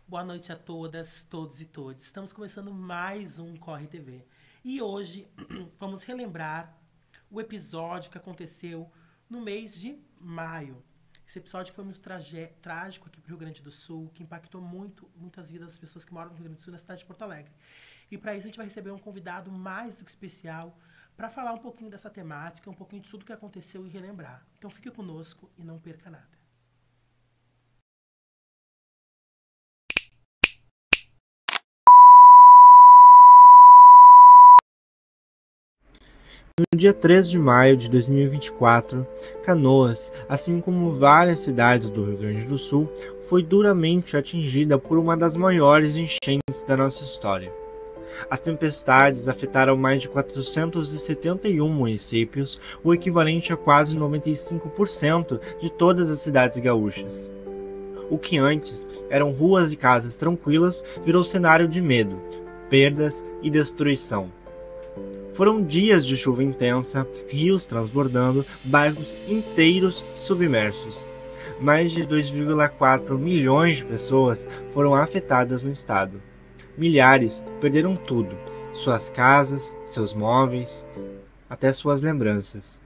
Boa noite a todas, todos e todes. Estamos começando mais um Corre TV. E hoje vamos relembrar o episódio que aconteceu no mês de maio. Esse episódio foi muito trágico aqui para o Rio Grande do Sul, que impactou muitas vidas das pessoas que moram no Rio Grande do Sul, na cidade de Porto Alegre. E para isso a gente vai receber um convidado mais do que especial para falar um pouquinho dessa temática, um pouquinho de tudo que aconteceu e relembrar. Então fique conosco e não perca nada. No dia 3 de maio de 2024, Canoas, assim como várias cidades do Rio Grande do Sul, foi duramente atingida por uma das maiores enchentes da nossa história. As tempestades afetaram mais de 471 municípios, o equivalente a quase 95% de todas as cidades gaúchas. O que antes eram ruas e casas tranquilas virou cenário de medo, perdas e destruição. Foram dias de chuva intensa, rios transbordando, bairros inteiros submersos. Mais de 2,4 milhões de pessoas foram afetadas no estado. Milhares perderam tudo, suas casas, seus móveis, até suas lembranças.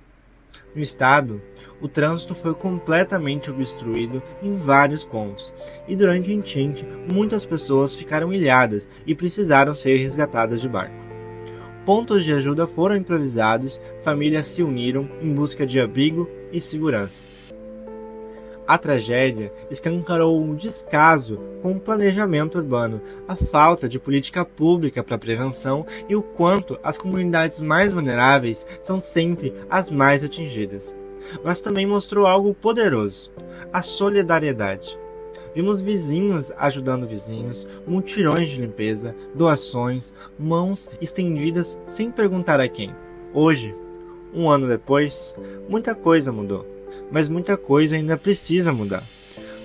No estado, o trânsito foi completamente obstruído em vários pontos, e durante a enchente, muitas pessoas ficaram ilhadas e precisaram ser resgatadas de barco. Pontos de ajuda foram improvisados, famílias se uniram em busca de abrigo e segurança. A tragédia escancarou o descaso com o planejamento urbano, a falta de política pública para prevenção e o quanto as comunidades mais vulneráveis são sempre as mais atingidas. Mas também mostrou algo poderoso: a solidariedade. Vimos vizinhos ajudando vizinhos, mutirões de limpeza, doações, mãos estendidas sem perguntar a quem. Hoje, um ano depois, muita coisa mudou, mas muita coisa ainda precisa mudar.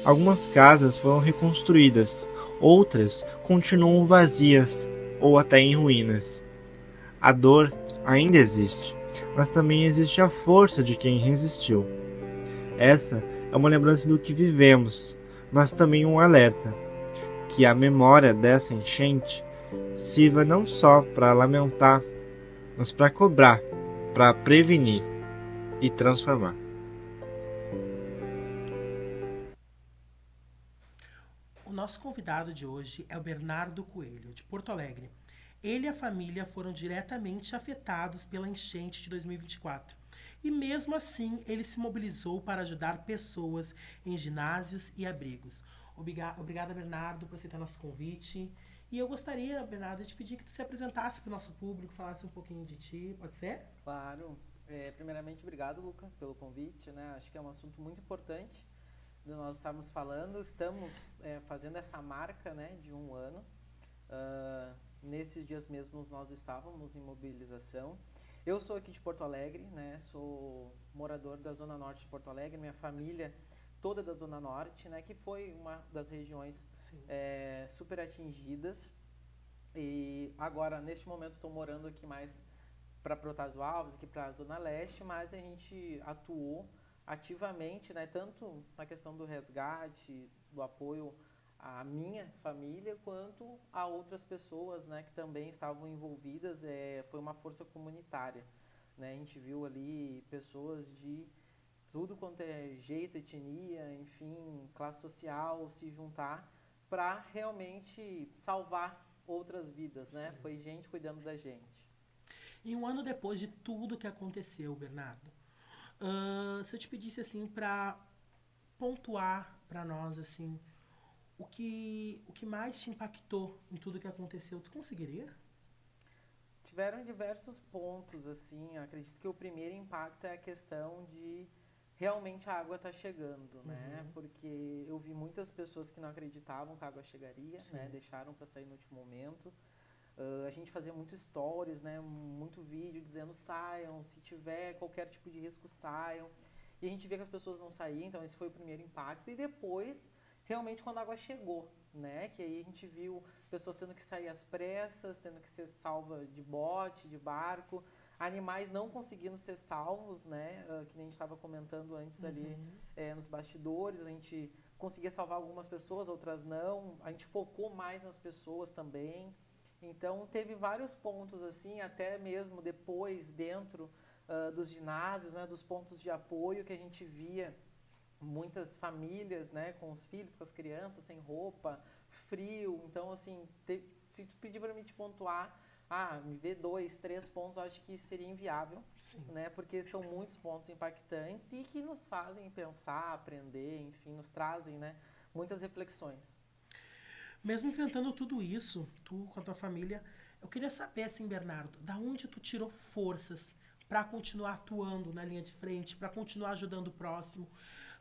Algumas casas foram reconstruídas, outras continuam vazias ou até em ruínas. A dor ainda existe, mas também existe a força de quem resistiu. Essa é uma lembrança do que vivemos, mas também um alerta, que a memória dessa enchente sirva não só para lamentar, mas para cobrar, para prevenir e transformar. O nosso convidado de hoje é o Bernardo Coelho, de Porto Alegre. Ele e a família foram diretamente afetados pela enchente de 2024. E mesmo assim, ele se mobilizou para ajudar pessoas em ginásios e abrigos. Obrigada, Bernardo, por aceitar nosso convite. E eu gostaria, Bernardo, de te pedir que tu se apresentasse para o nosso público, falasse um pouquinho de ti, pode ser? Claro. Primeiramente, obrigado, Luca, pelo convite, né? Acho que é um assunto muito importante de nós estarmos falando. Estamos fazendo essa marca, né, de um ano. Nesses dias mesmos nós estávamos em mobilização. Eu sou aqui de Porto Alegre, né? Sou morador da Zona Norte de Porto Alegre. Minha família toda da Zona Norte, né? Que foi uma das regiões super atingidas. E agora, neste momento, estou morando aqui mais para Protásio Alves, aqui para a Zona Leste, mas a gente atuou ativamente, né? Tanto na questão do resgate, do apoio à minha família, quanto a outras pessoas, né, que também estavam envolvidas. Foi uma força comunitária, né? A gente viu ali pessoas de tudo quanto é jeito, etnia, enfim, classe social se juntar para realmente salvar outras vidas, né? Sim. Foi gente cuidando da gente. E um ano depois de tudo que aconteceu, Bernardo, se eu te pedisse assim para pontuar para nós assim o que mais te impactou em tudo que aconteceu, tu conseguiria? Tiveram diversos pontos, assim. Acredito que o primeiro impacto é a questão de realmente a água tá chegando, né? Uhum. Porque eu vi muitas pessoas que não acreditavam que a água chegaria, né? Sim. Deixaram para sair no último momento. A gente fazia muito stories, né? Muito vídeo dizendo saiam, se tiver qualquer tipo de risco, saiam. E a gente via que as pessoas não saíam, então esse foi o primeiro impacto. E depois, realmente, quando a água chegou, né? Que aí a gente viu pessoas tendo que sair às pressas, tendo que ser salva de bote, de barco, animais não conseguindo ser salvos, né? Que nem a gente estava comentando antes ali Uhum. nos bastidores, a gente conseguia salvar algumas pessoas, outras não. A gente focou mais nas pessoas também. Então, teve vários pontos, assim, até mesmo depois, dentro dos ginásios, né, dos pontos de apoio, que a gente via muitas famílias, né, com os filhos, com as crianças, sem roupa, frio. Então, assim, se tu pedir para mim te pontuar, me vê 2, 3 pontos, eu acho que seria inviável, né, porque são muitos pontos impactantes e que nos fazem pensar, aprender, enfim, nos trazem, né, muitas reflexões. Mesmo enfrentando tudo isso, tu com a tua família, eu queria saber, assim, Bernardo, da onde tu tirou forças para continuar atuando na linha de frente, para continuar ajudando o próximo,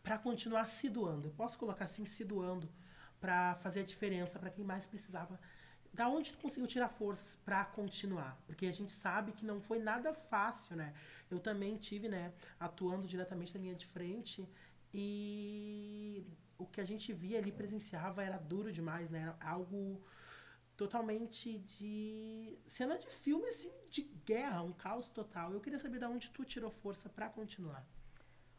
para continuar se doando. Eu posso colocar assim, se doando, para fazer a diferença para quem mais precisava. Da onde tu conseguiu tirar forças para continuar? Porque a gente sabe que não foi nada fácil, né? Eu também tive, né, atuando diretamente na linha de frente e o que a gente via ali, presenciava, era duro demais, né? Era algo totalmente de cena de filme, assim, de guerra, um caos total. Eu queria saber de onde tu tirou força para continuar.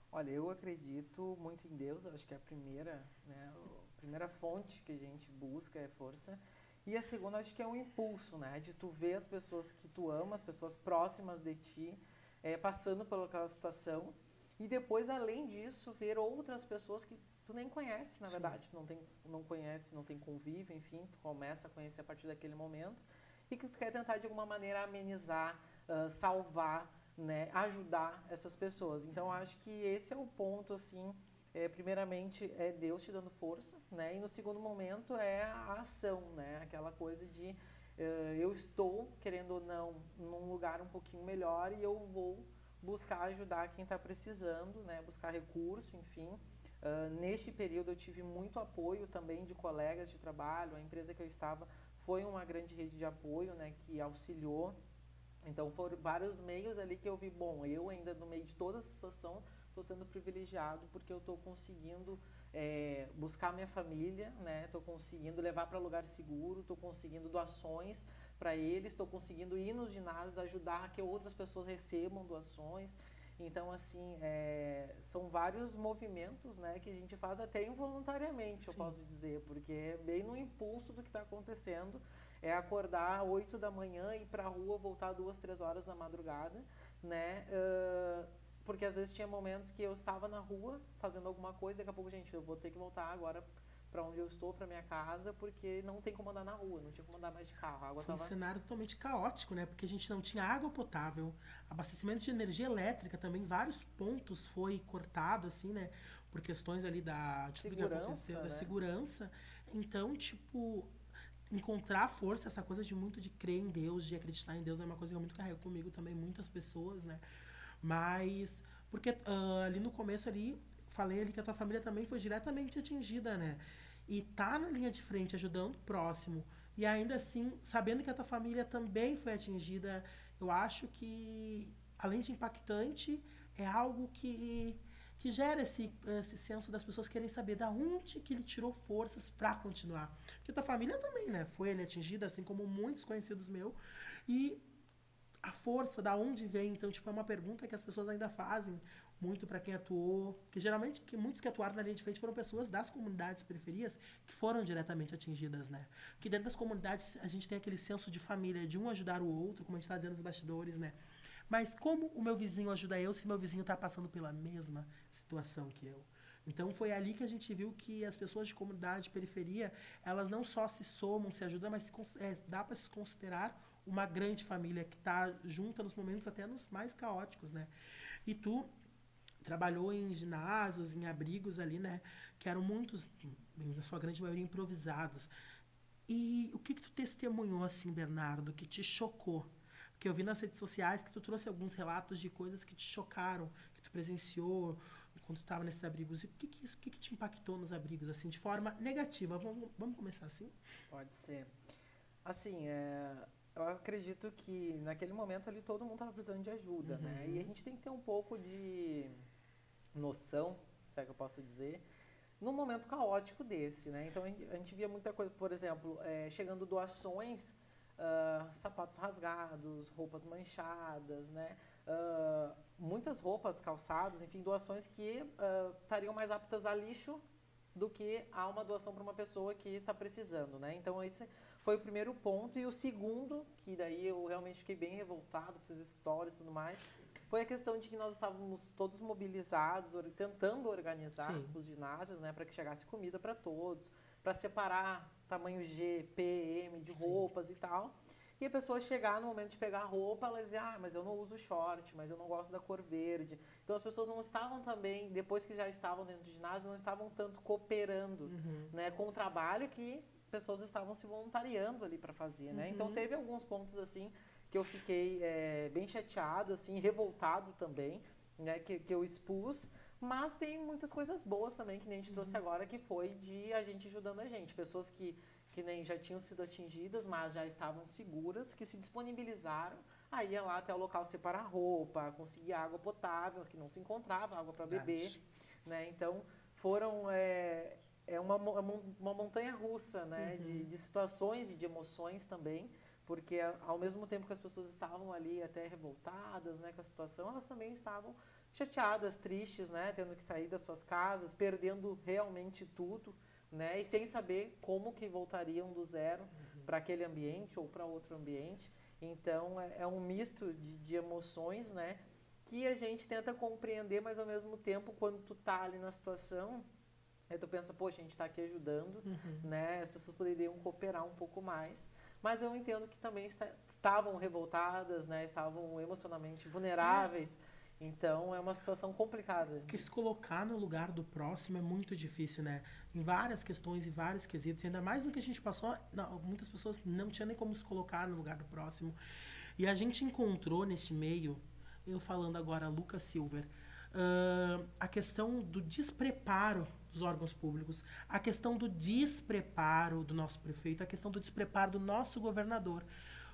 Olha, eu acredito muito em Deus, eu acho que é a primeira, né, a primeira fonte que a gente busca é força. E a segunda, acho que é um impulso, né, de tu ver as pessoas que tu ama, as pessoas próximas de ti, passando por aquela situação. E depois, além disso, ver outras pessoas que tu nem conhece, na verdade, tu não conhece, não tem convívio, enfim, tu começa a conhecer a partir daquele momento, e que tu quer tentar de alguma maneira amenizar, salvar, né, ajudar essas pessoas. Então, acho que esse é o ponto, assim, primeiramente é Deus te dando força, né, e no segundo momento é a ação, né, aquela coisa de eu estou, querendo ou não, num lugar um pouquinho melhor e eu vou buscar ajudar quem está precisando, né, buscar recurso, enfim. Neste período eu tive muito apoio também de colegas de trabalho, a empresa que eu estava foi uma grande rede de apoio, né, que auxiliou. Então foram vários meios ali que eu vi, bom, eu ainda no meio de toda a situação estou sendo privilegiado porque eu estou conseguindo buscar minha família, né, estou conseguindo levar para lugar seguro, estou conseguindo doações para eles, estou conseguindo ir nos ginásios, ajudar que outras pessoas recebam doações. Então, assim, são vários movimentos, né, que a gente faz até involuntariamente, eu posso dizer, porque é bem no impulso do que está acontecendo, é acordar 8 da manhã, ir para a rua, voltar 2, 3 horas da madrugada, né, porque às vezes tinha momentos que eu estava na rua fazendo alguma coisa, daqui a pouco, gente, eu vou ter que voltar agora para onde eu estou, para minha casa, porque não tem como andar na rua, não tinha como andar mais de carro. A água Foi um tava... cenário totalmente caótico, né? Porque a gente não tinha água potável, abastecimento de energia elétrica também, vários pontos foi cortado, assim, né? Por questões ali de tudo que aconteceu, da segurança. Então, tipo, encontrar força, essa coisa de muito de crer em Deus, de acreditar em Deus, é uma coisa que eu muito carrego comigo também, muitas pessoas, né? Mas, porque ali no começo ali, falei ali que a tua família também foi diretamente atingida, né? E tá na linha de frente, ajudando o próximo, e ainda assim, sabendo que a tua família também foi atingida, eu acho que, além de impactante, é algo que gera esse senso das pessoas querem saber da onde que ele tirou forças para continuar. Porque tua família também, né? Foi ele atingida, assim como muitos conhecidos meus, e a força, da onde vem? Então, tipo, é uma pergunta que as pessoas ainda fazem muito para quem atuou, que geralmente muitos que atuaram na linha de frente foram pessoas das comunidades periferias que foram diretamente atingidas, né? Porque dentro das comunidades a gente tem aquele senso de família, de um ajudar o outro, como a gente está dizendo nos bastidores, né? Mas como o meu vizinho ajuda eu se meu vizinho está passando pela mesma situação que eu? Então foi ali que a gente viu que as pessoas de comunidade, de periferia, elas não só se somam, se ajudam, mas dá para se considerar uma grande família que está junta nos momentos até nos mais caóticos, né? E tu trabalhou em ginásios, em abrigos ali, né? Que eram muitos, na sua grande maioria, improvisados. E o que tu testemunhou, assim, Bernardo, que te chocou? Porque eu vi nas redes sociais que tu trouxe alguns relatos de coisas que te chocaram, que tu presenciou quando tu estava nesses abrigos. E o que te impactou nos abrigos, assim, de forma negativa? Vamos começar assim? Pode ser. Assim, eu acredito que naquele momento ali todo mundo estava precisando de ajuda, né? E a gente tem que ter um pouco de noção, se é que eu posso dizer, num momento caótico desse, né? Então a gente via muita coisa, por exemplo, chegando doações, sapatos rasgados, roupas manchadas, né? Muitas roupas, calçados, enfim, doações que estariam mais aptas a lixo do que a uma doação para uma pessoa que está precisando, né? Então esse foi o primeiro ponto. E o segundo, que daí eu realmente fiquei bem revoltado, fiz stories e tudo mais, foi a questão de que nós estávamos todos mobilizados, tentando organizar Sim. os ginásios, né, para que chegasse comida para todos, para separar tamanho G, P, M de roupas e tal. E a pessoa chegar no momento de pegar a roupa, ela dizia, mas eu não uso short, mas eu não gosto da cor verde. Então as pessoas não estavam também, depois que já estavam dentro do ginásio, não estavam tanto cooperando, né, com o trabalho que pessoas estavam se voluntariando ali para fazer, né? Então teve alguns pontos assim que eu fiquei bem chateado, assim, revoltado também, né, que eu expus. Mas tem muitas coisas boas também, que nem a gente trouxe agora, que foi de a gente ajudando a gente. Pessoas que nem já tinham sido atingidas, mas já estavam seguras, que se disponibilizaram a ir lá até o local separar roupa, conseguir água potável, que não se encontrava, água para beber, né? Então, foram... uma montanha russa, né? De situações e de emoções também, porque ao mesmo tempo que as pessoas estavam ali até revoltadas, né, com a situação, elas também estavam chateadas, tristes, né, tendo que sair das suas casas, perdendo realmente tudo, né, e sem saber como que voltariam do zero para aquele ambiente ou para outro ambiente. Então é um misto de emoções, né, que a gente tenta compreender, mas ao mesmo tempo, quando tu tá ali na situação, aí tu pensa, poxa, a gente está aqui ajudando, né, as pessoas poderiam cooperar um pouco mais. Mas eu entendo que também estavam revoltadas, né, estavam emocionalmente vulneráveis. Então, é uma situação complicada. Porque se colocar no lugar do próximo é muito difícil, né? Em várias questões e vários quesitos, ainda mais no que a gente passou, muitas pessoas não tinham nem como se colocar no lugar do próximo. E a gente encontrou neste meio, eu falando agora, Lucas Silver, a questão do despreparo dos órgãos públicos, a questão do despreparo do nosso prefeito, a questão do despreparo do nosso governador.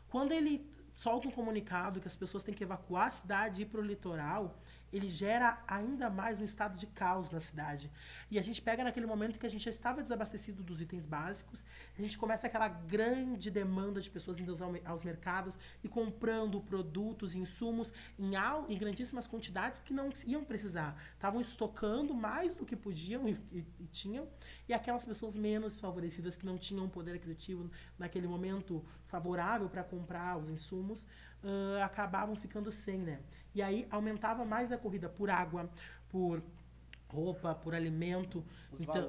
Quando ele solta um comunicado que as pessoas têm que evacuar a cidade e ir para o litoral, ele gera ainda mais um estado de caos na cidade. E a gente pega naquele momento que a gente já estava desabastecido dos itens básicos, a gente começa aquela grande demanda de pessoas indo aos mercados e comprando produtos e insumos em grandíssimas quantidades que não iam precisar. Estavam estocando mais do que podiam e tinham, e aquelas pessoas menos favorecidas que não tinham poder aquisitivo naquele momento favorável para comprar os insumos, acabavam ficando sem, né? E aí aumentava mais a corrida por água, por roupa, por alimento.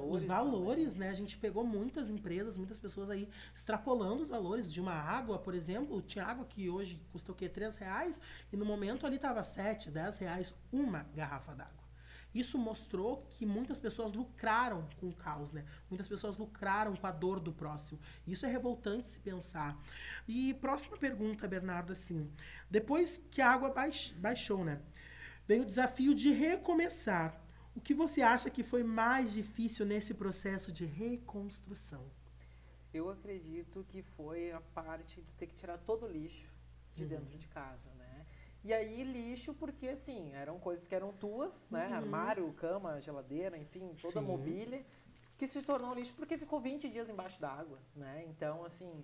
Os valores, né? A gente pegou muitas empresas, muitas pessoas aí extrapolando os valores de uma água, por exemplo. Tinha água que hoje custa o quê? R$3, e no momento ali estava R$7, R$10 uma garrafa d'água. Isso mostrou que muitas pessoas lucraram com o caos, né? Muitas pessoas lucraram com a dor do próximo. Isso é revoltante se pensar. E próxima pergunta, Bernardo, assim, depois que a água baixou, né? Vem o desafio de recomeçar. O que você acha que foi mais difícil nesse processo de reconstrução? Eu acredito que foi a parte de ter que tirar todo o lixo de dentro de casa, né? E aí, lixo, porque, assim, eram coisas que eram tuas, né? Armário, cama, geladeira, enfim, toda a mobília, que se tornou lixo porque ficou 20 dias embaixo d'água, né? Então, assim,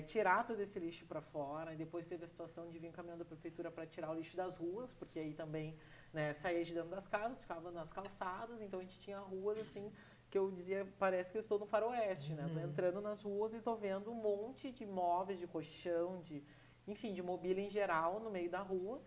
tirar todo esse lixo para fora, e depois teve a situação de vir caminhando da prefeitura para tirar o lixo das ruas, porque aí também, né, saía de dentro das casas, ficava nas calçadas, então a gente tinha ruas, assim, que eu dizia, parece que eu estou no faroeste, né? Eu tô entrando nas ruas e tô vendo um monte de móveis, de colchão, enfim, de mobília em geral no meio da rua.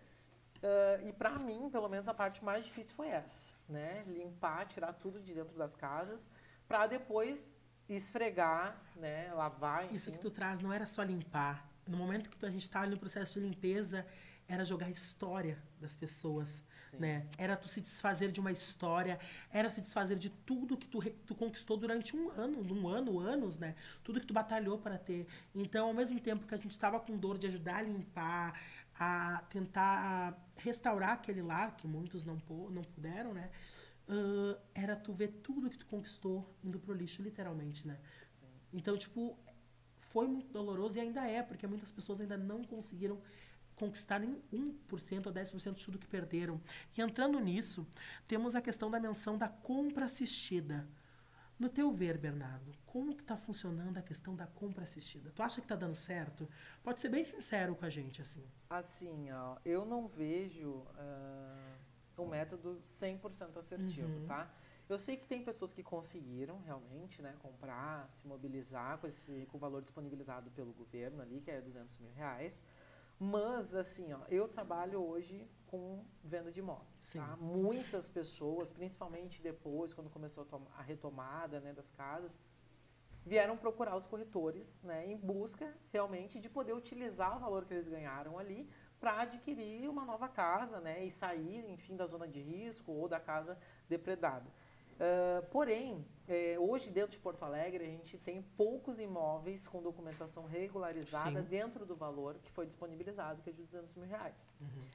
E para mim, pelo menos, a parte mais difícil foi essa, né? Limpar, tirar tudo de dentro das casas, para depois esfregar, né? Lavar, enfim. Isso que tu traz não era só limpar. No momento que a gente estava no processo de limpeza, era jogar a história das pessoas, né? Era tu se desfazer de uma história, era se desfazer de tudo que tu conquistou durante um ano, anos, né? Tudo que tu batalhou para ter. Então, ao mesmo tempo que a gente estava com dor de ajudar a limpar, a tentar restaurar aquele lar, que muitos não puderam, né? Era tu ver tudo que tu conquistou indo pro lixo, literalmente, né? Sim. Então, tipo, foi muito doloroso e ainda é, porque muitas pessoas ainda não conseguiram conquistar nem 1% ou 10% de tudo que perderam. E entrando nisso, temos a questão da menção da compra assistida. No teu ver, Bernardo, como que está funcionando a questão da compra assistida? Tu acha que está dando certo? Pode ser bem sincero com a gente, assim. Assim, ó, eu não vejo um método 100% assertivo, tá? Eu sei que tem pessoas que conseguiram realmente, né, comprar, se mobilizar com o valor disponibilizado pelo governo ali, que é R$200 mil. Mas, assim, ó, eu trabalho hoje com venda de imóveis, tá? Muitas pessoas, principalmente depois, quando começou a retomada, né, das casas, vieram procurar os corretores, né, em busca realmente de poder utilizar o valor que eles ganharam ali para adquirir uma nova casa, né, e sair, enfim, da zona de risco ou da casa depredada. Porém, hoje dentro de Porto Alegre a gente tem poucos imóveis com documentação regularizada dentro do valor que foi disponibilizado, que é de R$200 mil.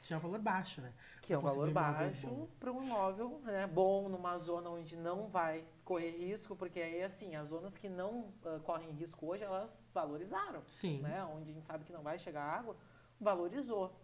Que é um valor baixo, né? Que é um valor baixo para um imóvel, né, bom, numa zona onde não vai correr risco, porque aí, assim, as zonas que não correm risco hoje, elas valorizaram. Né? Onde a gente sabe que não vai chegar água, valorizou.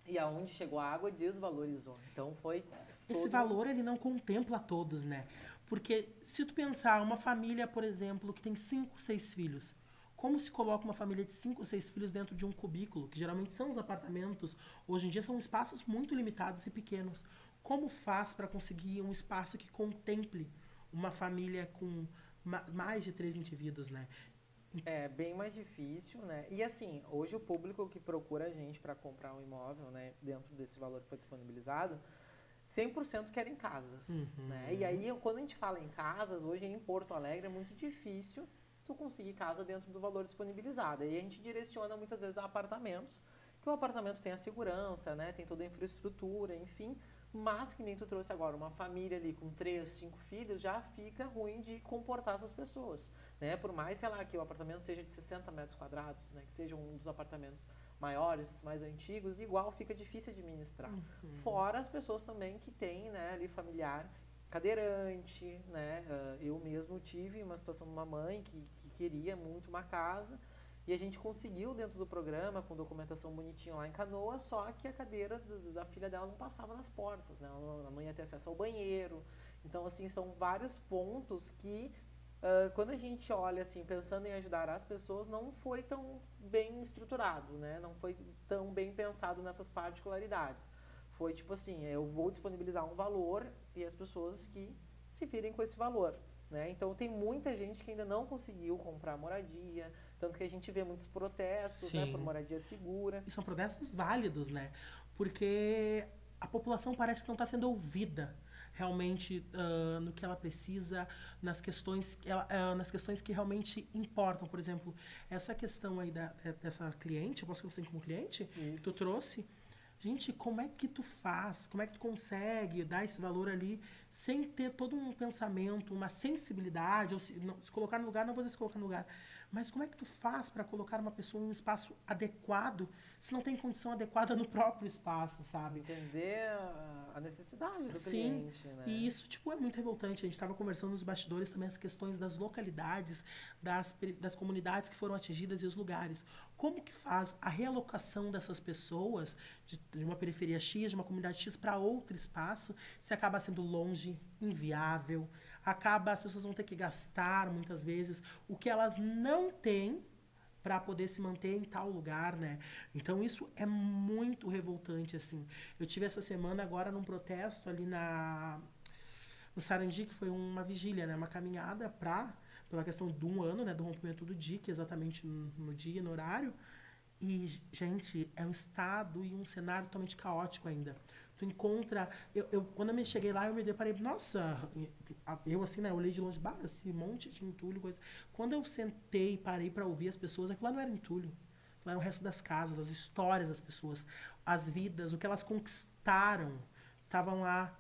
E aonde chegou a água, desvalorizou. Então, foi... Esse valor, ele não contempla todos, né? Porque se tu pensar, uma família, por exemplo, que tem 5, 6 filhos, como se coloca uma família de 5, 6 filhos dentro de um cubículo, que geralmente são os apartamentos, hoje em dia são espaços muito limitados e pequenos. Como faz para conseguir um espaço que contemple uma família com mais de 3 indivíduos, né? É bem mais difícil, né? E assim, hoje o público que procura a gente para comprar um imóvel, né, dentro desse valor que foi disponibilizado, 100% querem casas, né? E aí, quando a gente fala em casas, hoje em Porto Alegre é muito difícil tu conseguir casa dentro do valor disponibilizado. Aí a gente direciona muitas vezes a apartamentos, que o apartamento tem a segurança, né? Tem toda a infraestrutura, enfim, mas que nem tu trouxe agora, uma família ali com 3, 5 filhos, já fica ruim de comportar essas pessoas, né? Por mais, sei lá, que o apartamento seja de 60 metros quadrados, né? Que seja um dos apartamentos maiores, mais antigos, igual fica difícil administrar. Fora as pessoas também que têm, né, ali familiar cadeirante, né? Eu mesmo tive uma situação de uma mãe que queria muito uma casa e a gente conseguiu dentro do programa, com documentação bonitinha lá em Canoas, só que a cadeira da filha dela não passava nas portas, né? A mãe ia ter acesso ao banheiro. Então, assim, são vários pontos que quando a gente olha assim, pensando em ajudar as pessoas, não foi tão bem estruturado, né? Não foi tão bem pensado nessas particularidades. Foi tipo assim, eu vou disponibilizar um valor e as pessoas que se virem com esse valor, né? Então tem muita gente que ainda não conseguiu comprar moradia, tanto que a gente vê muitos protestos, né, por moradia segura. E são protestos válidos, né? Porque a população parece que não está sendo ouvida realmente no que ela precisa, nas questões que realmente importam. Por exemplo, essa questão aí dessa cliente, eu posso que você como cliente, que tu trouxe. Gente, como é que tu faz? Como é que tu consegue dar esse valor ali sem ter todo um pensamento, uma sensibilidade, ou se colocar no lugar, não vou dizer se colocar no lugar, mas como é que tu faz para colocar uma pessoa em um espaço adequado se não tem condição adequada no próprio espaço, sabe? Entender a necessidade do cliente, né? E isso, tipo, é muito revoltante. A gente estava conversando nos bastidores também as questões das localidades, das comunidades que foram atingidas e os lugares. Como que faz a realocação dessas pessoas de uma periferia X, de uma comunidade X para outro espaço, se acaba sendo longe, inviável, as pessoas vão ter que gastar muitas vezes o que elas não têm para poder se manter em tal lugar, né? Então isso é muito revoltante, assim. Eu tive essa semana agora num protesto ali no Sarandi, que foi uma vigília, né? Uma caminhada pela questão de um ano, né? Do rompimento do DIC, exatamente no dia, no horário. E, gente, é um estado e um cenário totalmente caótico ainda. Tu encontra... quando eu cheguei lá, eu me deparei... Nossa, eu assim, né? Eu olhei de longe, esse monte de entulho, coisa... Quando eu sentei e parei para ouvir as pessoas, aquilo lá não era entulho. Aquilo era o resto das casas, as histórias das pessoas, as vidas, o que elas conquistaram. Estavam lá,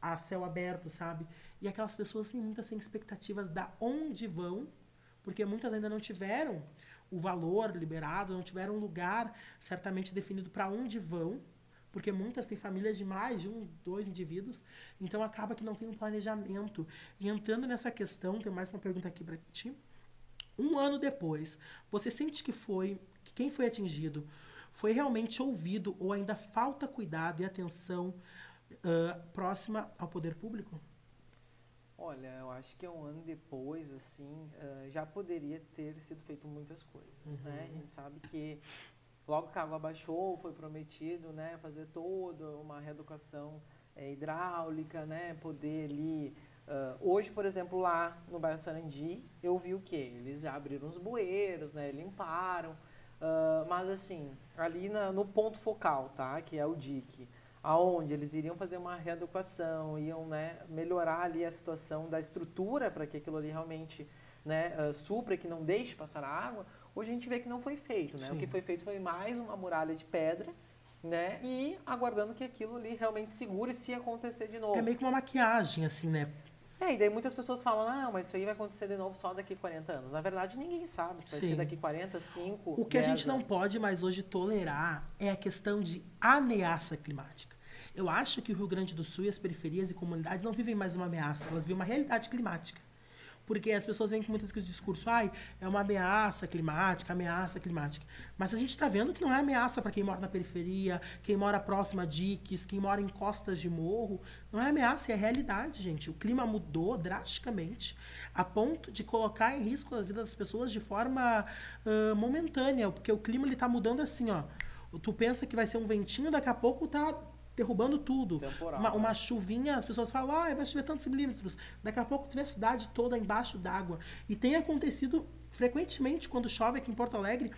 a céu aberto, sabe? E aquelas pessoas, assim, muitas sem expectativas da onde vão, porque muitas ainda não tiveram o valor liberado, não tiveram um lugar certamente definido para onde vão, porque muitas têm famílias de mais de 1, 2 indivíduos, então acaba que não tem um planejamento. E entrando nessa questão, tem mais uma pergunta aqui para ti. Um ano depois, você sente que quem foi atingido foi realmente ouvido ou ainda falta cuidado e atenção próxima ao poder público? Olha, eu acho que um ano depois, assim, já poderia ter sido feito muitas coisas, né? A gente sabe que logo que a água baixou, foi prometido, né, fazer toda uma reeducação hidráulica, né, poder ali Hoje, por exemplo, lá no bairro Sarandi, eu vi o quê? Eles já abriram os bueiros, né? Limparam. Mas assim, ali no ponto focal, tá? Que é o DIC, aonde eles iriam fazer uma readequação, iam, né, melhorar ali a situação da estrutura para que aquilo ali realmente, né, supra, que não deixe passar a água. Hoje a gente vê que não foi feito, né? O que foi feito foi mais uma muralha de pedra, né? E aguardando que aquilo ali realmente segure se acontecer de novo. É meio que uma maquiagem, assim, né? E daí muitas pessoas falam, não, mas isso aí vai acontecer de novo só daqui a 40 anos. Na verdade, ninguém sabe se vai ser daqui 40, 5, O que a 10 gente não anos. pode mais hoje tolerar é a questão de ameaça climática. Eu acho que o Rio Grande do Sul e as periferias e comunidades não vivem mais uma ameaça, elas vivem uma realidade climática. Porque as pessoas vêm com muitas coisas de discurso, é uma ameaça climática, ameaça climática. Mas a gente está vendo que não é ameaça para quem mora na periferia, quem mora próximo a diques, quem mora em costas de morro. Não é ameaça, é realidade, gente. O clima mudou drasticamente a ponto de colocar em risco a vida das pessoas de forma momentânea, porque o clima está mudando assim, ó. Tu pensa que vai ser um ventinho, daqui a pouco tá derrubando tudo. Temporal, Uma chuvinha, as pessoas falam, vai chover tantos milímetros. Daqui a pouco tu vê a cidade toda embaixo d'água. E tem acontecido frequentemente quando chove aqui em Porto Alegre,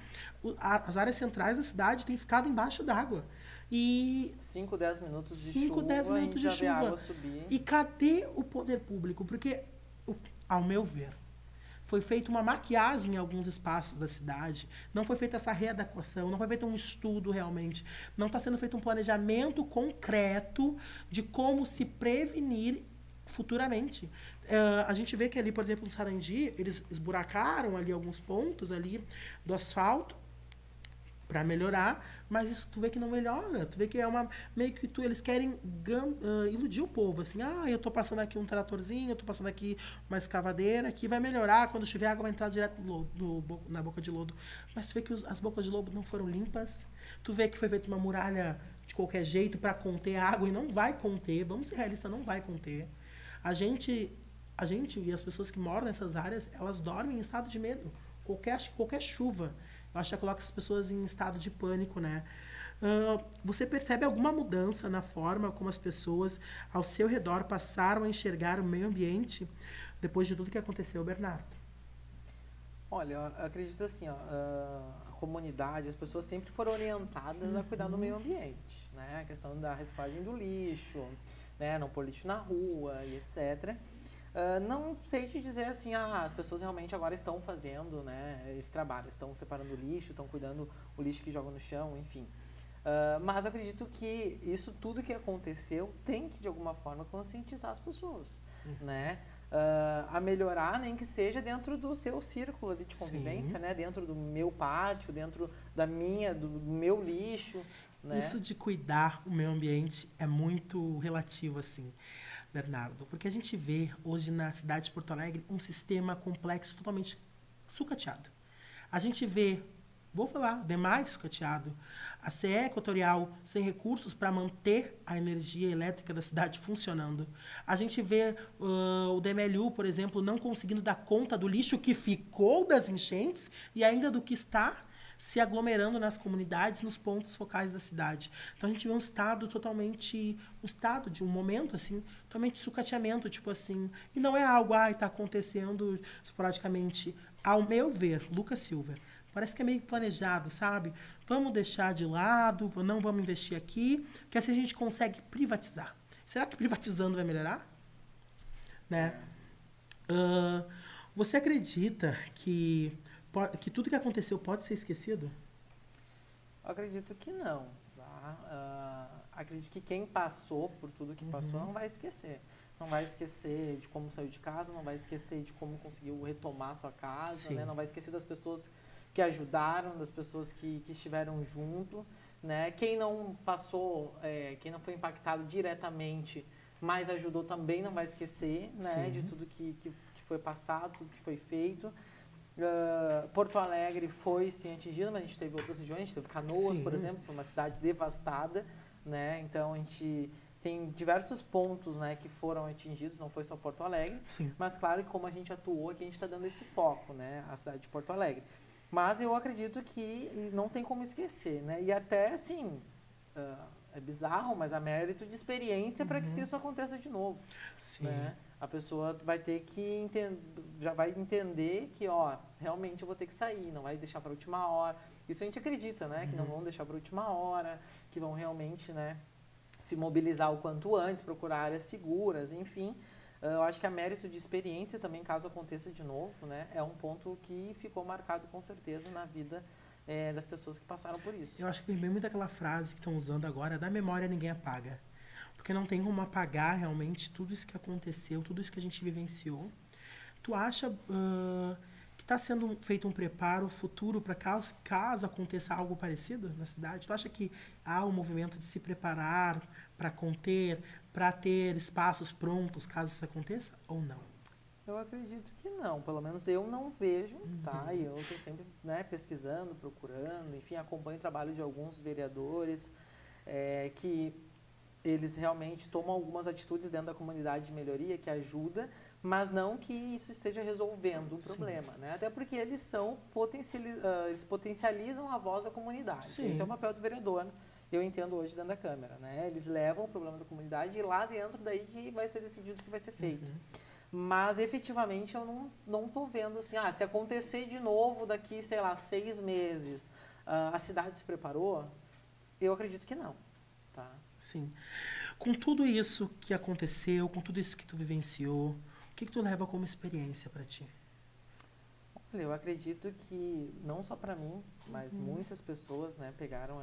as áreas centrais da cidade têm ficado embaixo d'água. E 5, 10 minutos de 5, chuva, 10 a minutos gente de já vê a chuva. água subir. E cadê o poder público? Porque, ao meu ver, foi feita uma maquiagem em alguns espaços da cidade, não foi feita essa readequação, não foi feito um estudo realmente, não está sendo feito um planejamento concreto de como se prevenir futuramente. A gente vê que ali, por exemplo, no Sarandi, eles esburacaram ali alguns pontos ali do asfalto para melhorar, mas isso tu vê que não melhora, tu vê que é meio que eles querem iludir o povo, assim, eu tô passando aqui um tratorzinho, eu tô passando aqui uma escavadeira, que vai melhorar, quando chover água vai entrar direto na boca de lodo, mas tu vê que as bocas de lodo não foram limpas, tu vê que foi feita uma muralha de qualquer jeito para conter a água e não vai conter, vamos ser realistas, não vai conter. A gente e as pessoas que moram nessas áreas, elas dormem em estado de medo, qualquer chuva. Eu acho que coloca as pessoas em estado de pânico, né? Você percebe alguma mudança na forma como as pessoas ao seu redor passaram a enxergar o meio ambiente depois de tudo que aconteceu, Bernardo? Olha, eu acredito assim, a comunidade, as pessoas sempre foram orientadas a cuidar do meio ambiente, né? A questão da reciclagem do lixo, né? Não pôr lixo na rua e etc. Não sei te dizer assim, as pessoas realmente agora estão fazendo, né, esse trabalho, estão separando o lixo, estão cuidando o lixo que jogam no chão, enfim. Mas acredito que isso tudo que aconteceu tem que, de alguma forma, conscientizar as pessoas, né? A melhorar, nem que seja dentro do seu círculo ali de convivência, né? Dentro do meu pátio, dentro do meu lixo, né? Isso de cuidar o meio ambiente é muito relativo, assim, Bernardo, porque a gente vê hoje na cidade de Porto Alegre um sistema complexo totalmente sucateado. A gente vê, vou falar, demais sucateado, a CE Equatorial sem recursos para manter a energia elétrica da cidade funcionando. A gente vê o DMLU, por exemplo, não conseguindo dar conta do lixo que ficou das enchentes e ainda do que está se aglomerando nas comunidades, nos pontos focais da cidade. Então a gente vê um estado de um momento assim, totalmente sucateamento, tipo assim, e não é algo, está acontecendo esporadicamente. Ao meu ver, Lucas Silva, parece que é meio planejado, sabe? Vamos deixar de lado, não vamos investir aqui, porque assim a gente consegue privatizar. Será que privatizando vai melhorar? Né? Você acredita que tudo que aconteceu pode ser esquecido? Eu acredito que não. Tá? Acredito que quem passou por tudo que passou não vai esquecer. Não vai esquecer de como saiu de casa, não vai esquecer de como conseguiu retomar sua casa, né? Não vai esquecer das pessoas que ajudaram, das pessoas que estiveram junto. Né? Quem não passou, quem não foi impactado diretamente, mas ajudou também não vai esquecer, né? De tudo que foi passado, tudo que foi feito. Porto Alegre foi sim atingido, mas a gente teve outras regiões, a gente teve Canoas, por exemplo, foi uma cidade devastada, né? Então a gente tem diversos pontos, né, que foram atingidos, não foi só Porto Alegre, mas claro que como a gente atuou aqui, a gente está dando esse foco, né, a cidade de Porto Alegre. Mas eu acredito que não tem como esquecer, né? E até assim, é bizarro, mas há mérito de experiência para que isso aconteça de novo. Né? a pessoa vai ter que já vai entender que, ó, realmente eu vou ter que sair, não vai deixar para a última hora. Isso a gente acredita, né? Que não vão deixar para a última hora, que vão realmente, né, se mobilizar o quanto antes, procurar áreas seguras, enfim. Eu acho que a mérito de experiência também, caso aconteça de novo, né, é um ponto que ficou marcado com certeza na vida das pessoas que passaram por isso. Eu acho que bem muito aquela frase que estão usando agora, da memória ninguém apaga. Porque não tem como apagar realmente tudo isso que aconteceu, tudo isso que a gente vivenciou. Tu acha que está sendo feito um preparo futuro para caso aconteça algo parecido na cidade? Tu acha que há um movimento de se preparar para conter, para ter espaços prontos caso isso aconteça ou não? Eu acredito que não, pelo menos eu não vejo, tá? E eu estou sempre, né, pesquisando, procurando, enfim, acompanho o trabalho de alguns vereadores que eles realmente tomam algumas atitudes dentro da comunidade de melhoria que ajuda, mas não que isso esteja resolvendo o problema, né? Até porque eles eles potencializam a voz da comunidade. Sim. Esse é o papel do vereador, eu entendo hoje dentro da Câmara, né? Eles levam o problema da comunidade e lá dentro daí que vai ser decidido o que vai ser feito. Mas, efetivamente, eu não estou vendo assim, se acontecer de novo daqui, sei lá, 6 meses, a cidade se preparou? Eu acredito que não, tá? Sim. Com tudo isso que aconteceu, com tudo isso que tu vivenciou, o que tu leva como experiência para ti? Olha, eu acredito que, não só para mim, mas muitas pessoas, né, pegaram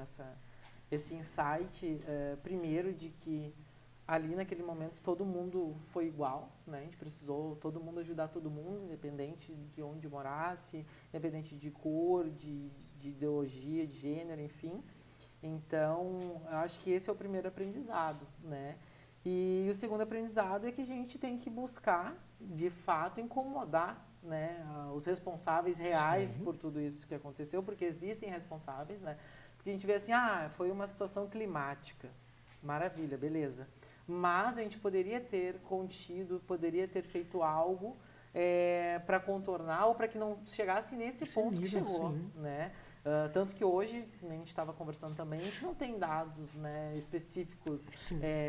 esse insight, primeiro, de que ali naquele momento todo mundo foi igual, né? A gente precisou todo mundo ajudar todo mundo, independente de onde morasse, independente de cor, de ideologia, de gênero, enfim. Então, eu acho que esse é o primeiro aprendizado, né? E o segundo aprendizado é que a gente tem que buscar, de fato, incomodar, né, os responsáveis reais por tudo isso que aconteceu, porque existem responsáveis, né? Porque a gente vê assim, foi uma situação climática. Maravilha, beleza. Mas a gente poderia ter contido, poderia ter feito algo para contornar ou para que não chegasse nesse ponto nível, que chegou, né? Tanto que hoje, a gente estava conversando também, a gente não tem dados, né, específicos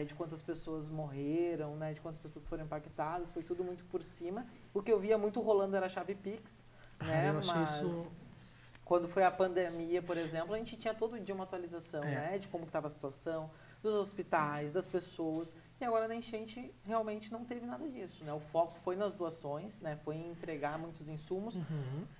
de quantas pessoas morreram, né, de quantas pessoas foram impactadas, foi tudo muito por cima. O que eu via muito rolando era a chave Pix, né, mas quando foi a pandemia, por exemplo, a gente tinha todo dia uma atualização, né, de como estava a situação, dos hospitais, das pessoas, e agora na enchente realmente não teve nada disso, né? O foco foi nas doações, né? Foi em entregar muitos insumos.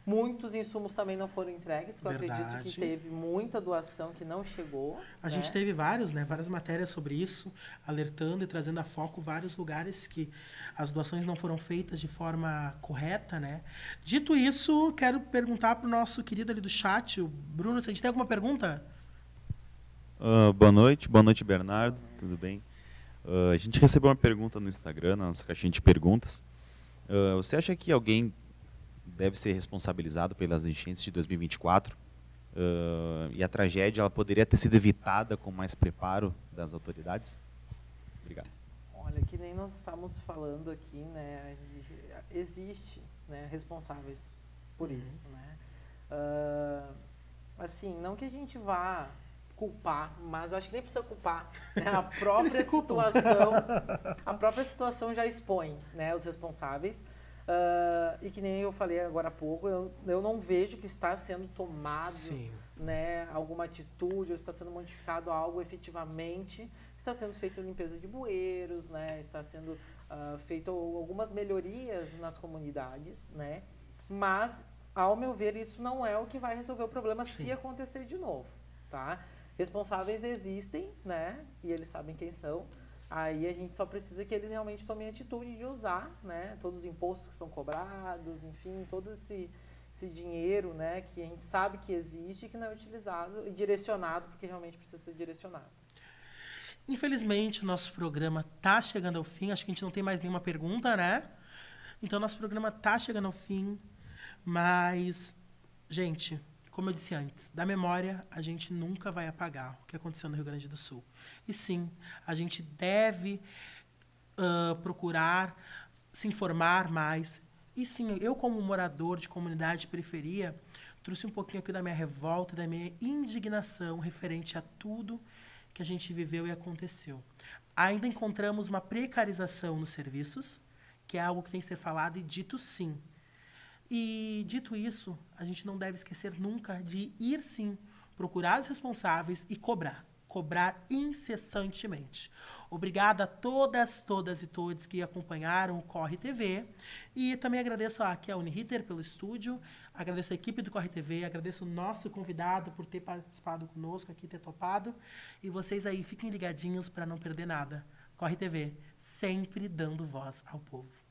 Muitos insumos também não foram entregues, porque eu acredito que teve muita doação que não chegou. A gente teve várias matérias sobre isso, alertando e trazendo a foco vários lugares que as doações não foram feitas de forma correta, né? Dito isso, quero perguntar para o nosso querido ali do chat, o Bruno, se a gente tem alguma pergunta? Boa noite, Bernardo, tudo bem? A gente recebeu uma pergunta no Instagram, na nossa caixinha de perguntas. Você acha que alguém deve ser responsabilizado pelas enchentes de 2024? E a tragédia ela poderia ter sido evitada com mais preparo das autoridades? Obrigado. Olha, que nem nós estamos falando aqui, né? Existe, né, responsáveis por isso, né? Assim, não que a gente vá culpar, mas eu acho que nem precisa culpar, né? A própria situação já expõe, né, os responsáveis, e que nem eu falei agora há pouco, eu não vejo que está sendo tomado, né, alguma atitude ou está sendo modificado algo efetivamente. Está sendo feita limpeza de bueiros, né? Está sendo feito algumas melhorias nas comunidades, né? Mas, ao meu ver, isso não é o que vai resolver o problema se acontecer de novo, tá? Responsáveis existem, né? E eles sabem quem são. Aí a gente só precisa que eles realmente tomem a atitude de usar, né, todos os impostos que são cobrados, enfim, todo esse dinheiro, né, que a gente sabe que existe e que não é utilizado e direcionado, porque realmente precisa ser direcionado. Infelizmente, o nosso programa está chegando ao fim. Acho que a gente não tem mais nenhuma pergunta, né? Então, nosso programa está chegando ao fim. Mas, gente, como eu disse antes, da memória a gente nunca vai apagar o que aconteceu no Rio Grande do Sul. E sim, a gente deve procurar se informar mais. E sim, eu como morador de comunidade de periferia, trouxe um pouquinho aqui da minha revolta, da minha indignação referente a tudo que a gente viveu e aconteceu. Ainda encontramos uma precarização nos serviços, que é algo que tem que ser falado e dito sim. E, dito isso, a gente não deve esquecer nunca de ir, sim, procurar os responsáveis e cobrar. Cobrar incessantemente. Obrigada a todas e todos que acompanharam o Corre TV. E também agradeço aqui a Uniriter pelo estúdio, agradeço a equipe do Corre TV, agradeço o nosso convidado por ter participado conosco aqui, ter topado. E vocês aí, fiquem ligadinhos para não perder nada. Corre TV, sempre dando voz ao povo.